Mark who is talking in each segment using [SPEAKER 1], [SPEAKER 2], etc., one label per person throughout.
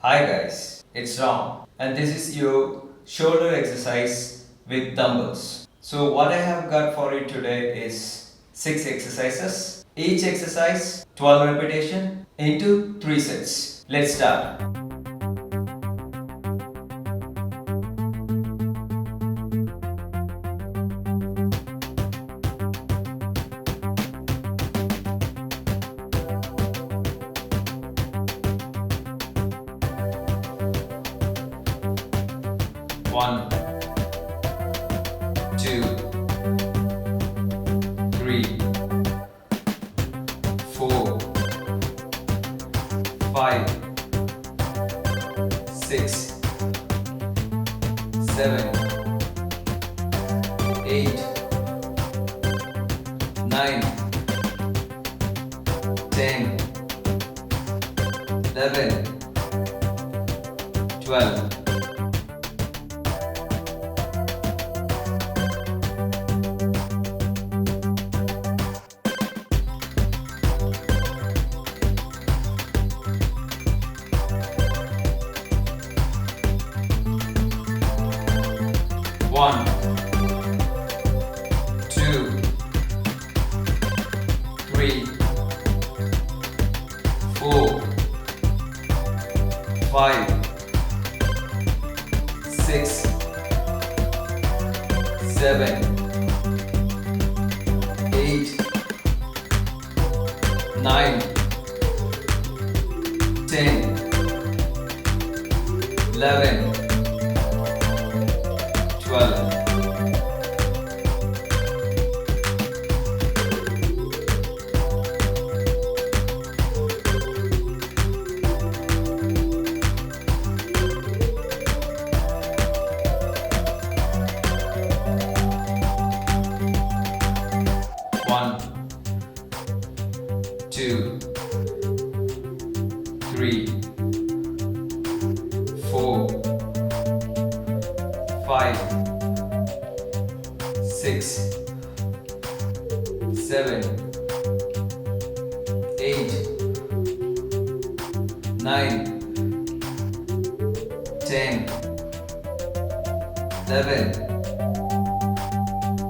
[SPEAKER 1] Hi guys, it's Ram and this is your shoulder exercise with dumbbells. So what I have got for you today is 6 exercises. Each exercise 12 repetition into 3 sets. Let's start. One, two, three, 4, 5, 6, 7, 8, 9, 10, 11, 12. One, two, three, 4, 5, 6, 7, 8, 9, 10, 11, 12. One, two, three, 4, 5, 6, 7, 8, 9, 10, 11,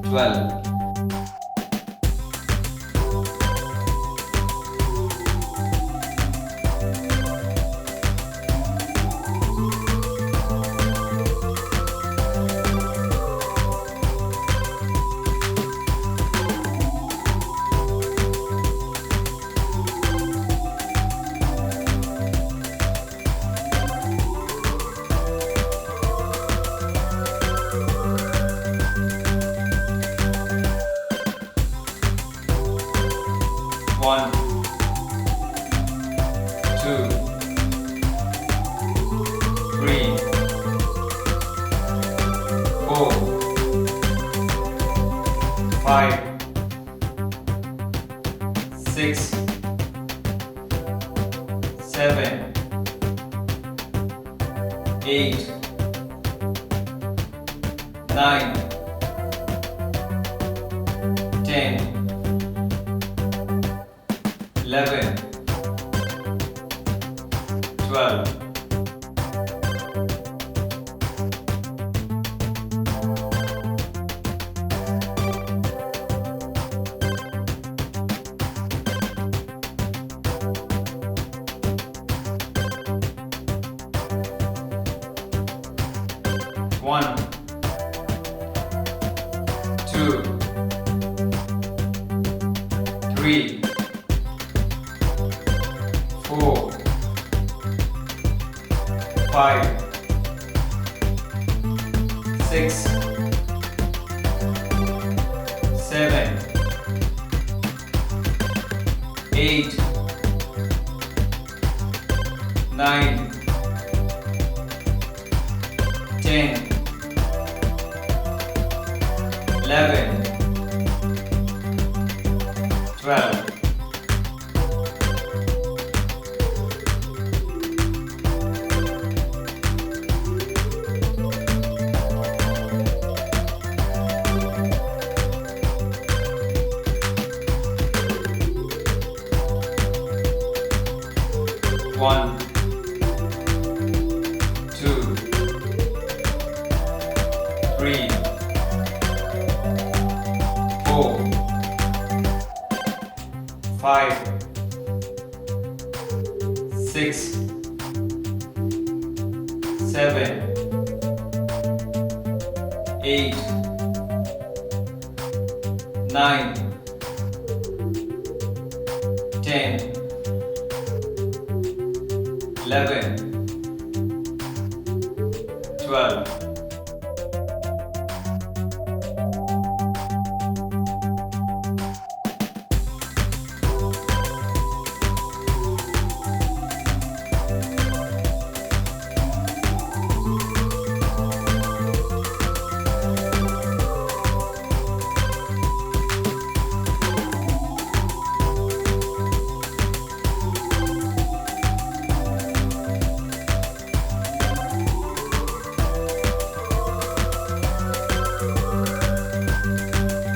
[SPEAKER 1] 12. One, two, three, 4, 5, 6, 7, 8, 9, 10, 11, 12. One, two, three, 4, 5, 6, 7, 8, 9, 10, 11, 12. One, 5, 6, 7, 8, 9, 10, 11, 12.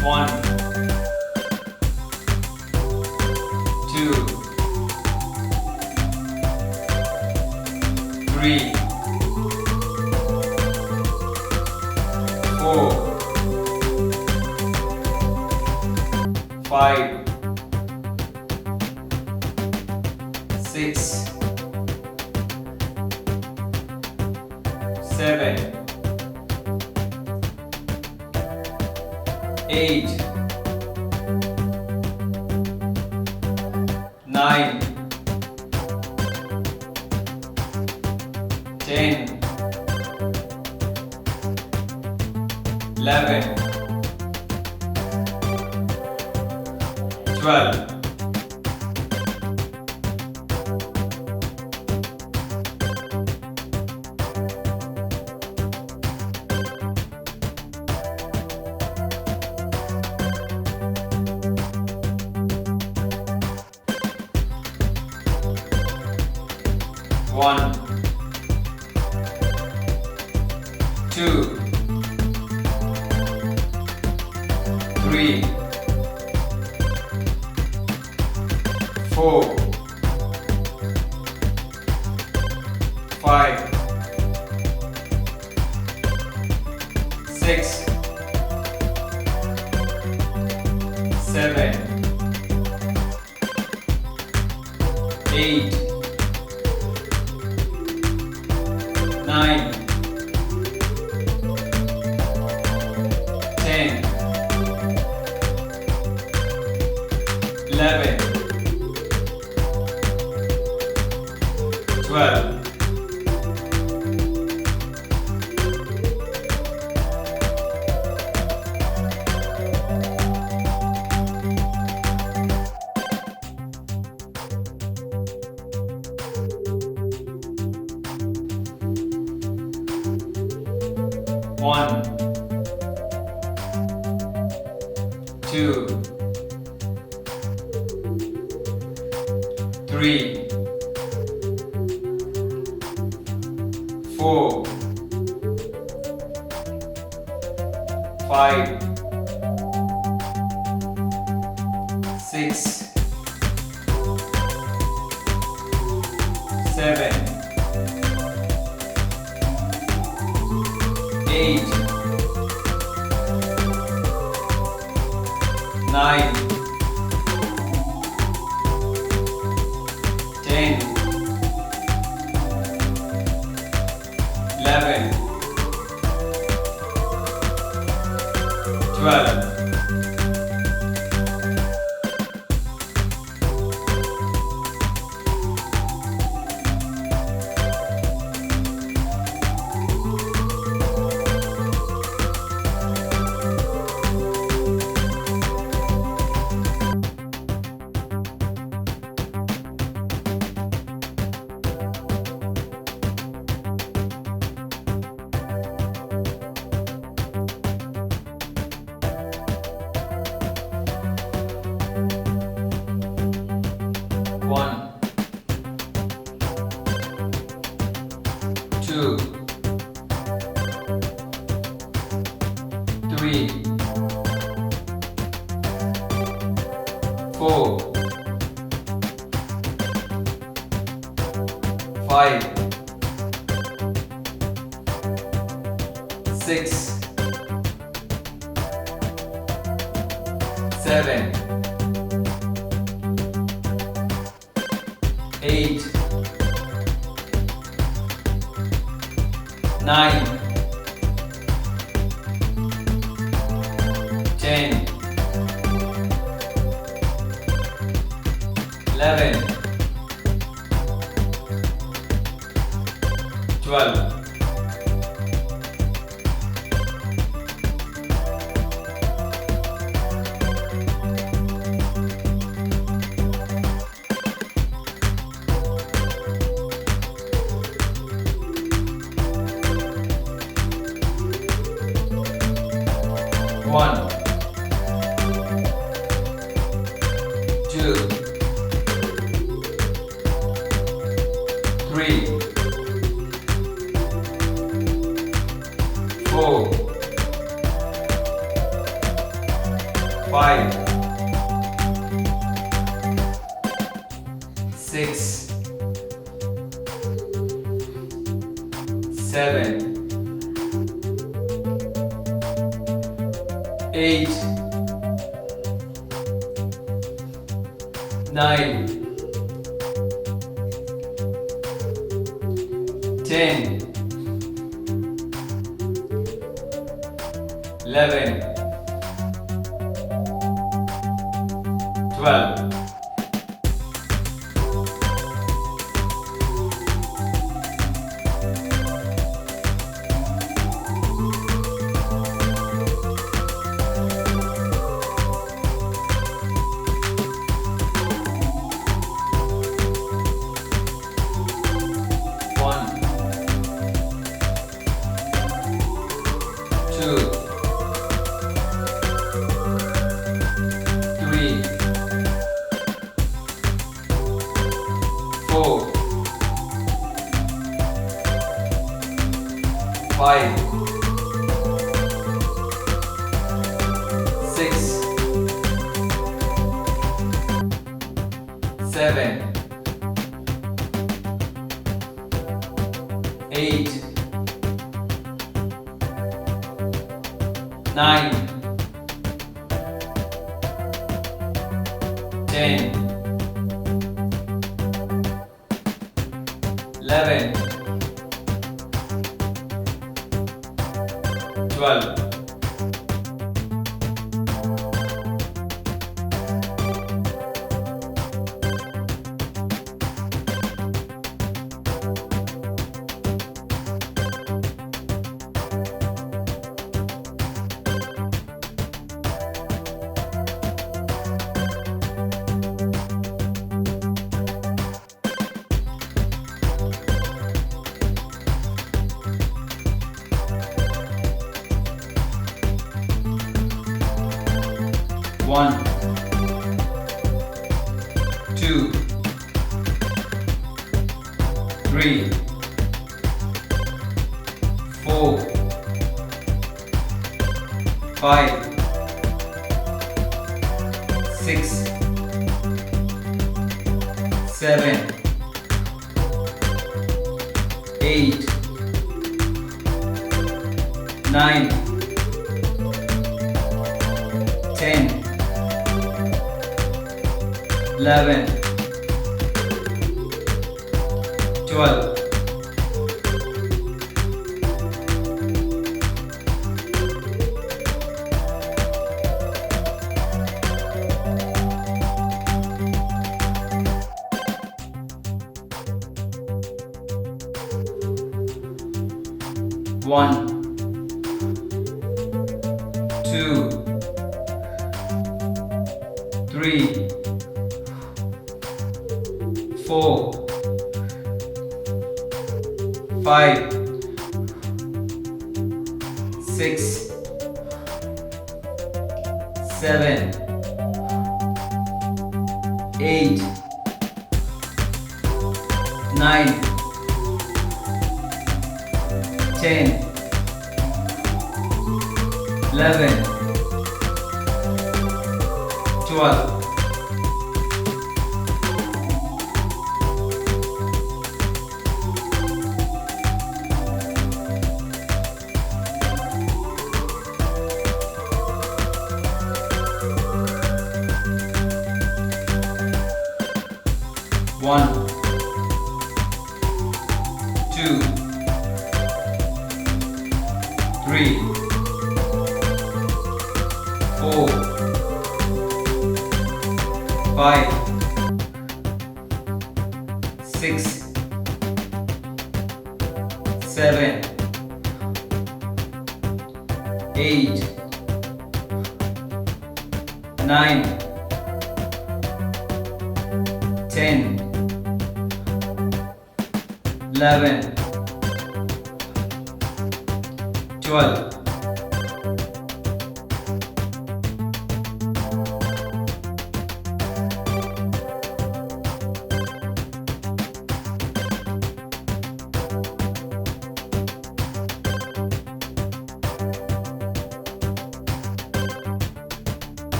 [SPEAKER 1] 1, 2, 3, 4, 5, 6, 7, 8, 9, 10, 11, 12. 1, 2, 3, 4, 5, 6, 7, 8, 9, 10, 11, 12. 1, 2, 3, 4, 5, 6, 7, 8, 9, 10, 11, 12. 1, 2, 3, 4, 5, 6, 7, 9, 10, 11, 12, 1, 2, 3, 4, 5, 6, 7, 8, 9, 10, 11, 12. 5, 6, 7, 8, 9, 10, 11, 12. 1, 2, 3, 4, 5, 6, 7, 8, 9, 10, 11, 12. 1, 2, 3, 4, 5, 6, 7, 8, 9, 10, 11, 12. 1, 2, 5, 6, 7, 8, 9, 10, 11, 12.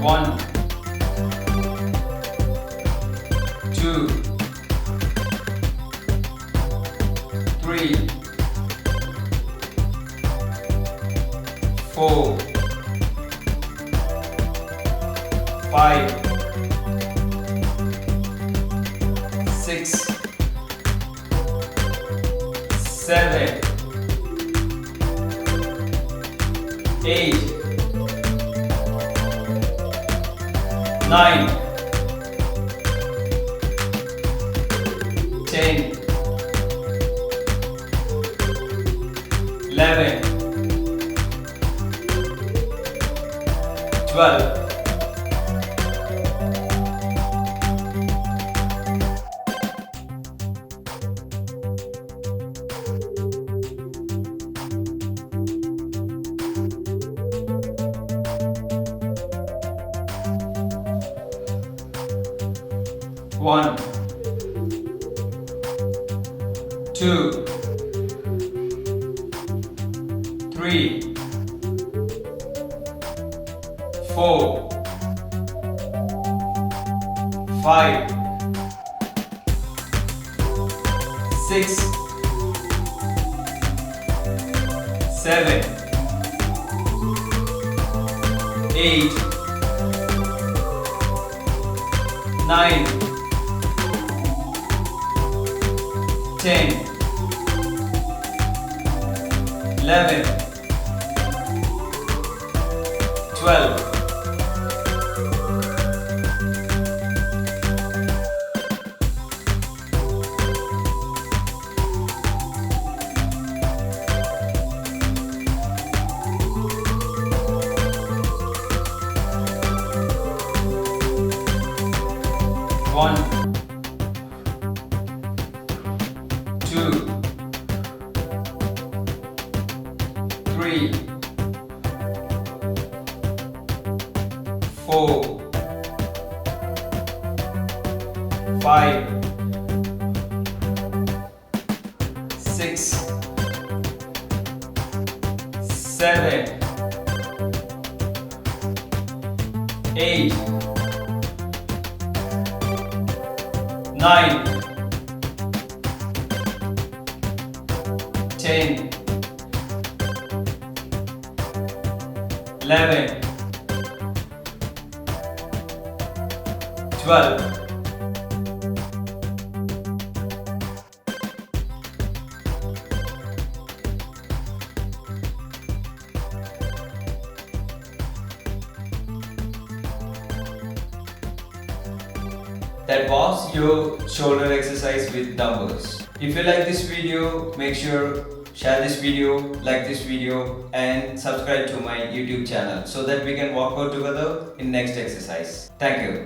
[SPEAKER 1] 1, 2, 3, 4, 5, 6, 7, 8, 9, 10, 11, 12. 1, 2, 3, 4, 5, 6, 7, 8, 9, 10, 11, 12. 1, 2, 3, 4, 5, 6, 7, 8, 9, 10, 11, 12. 'That was your shoulder exercise with dumbbells. If you like this video, make sure share this video, like this video and subscribe to my YouTube channel so that we can work out together in next exercise. Thank you.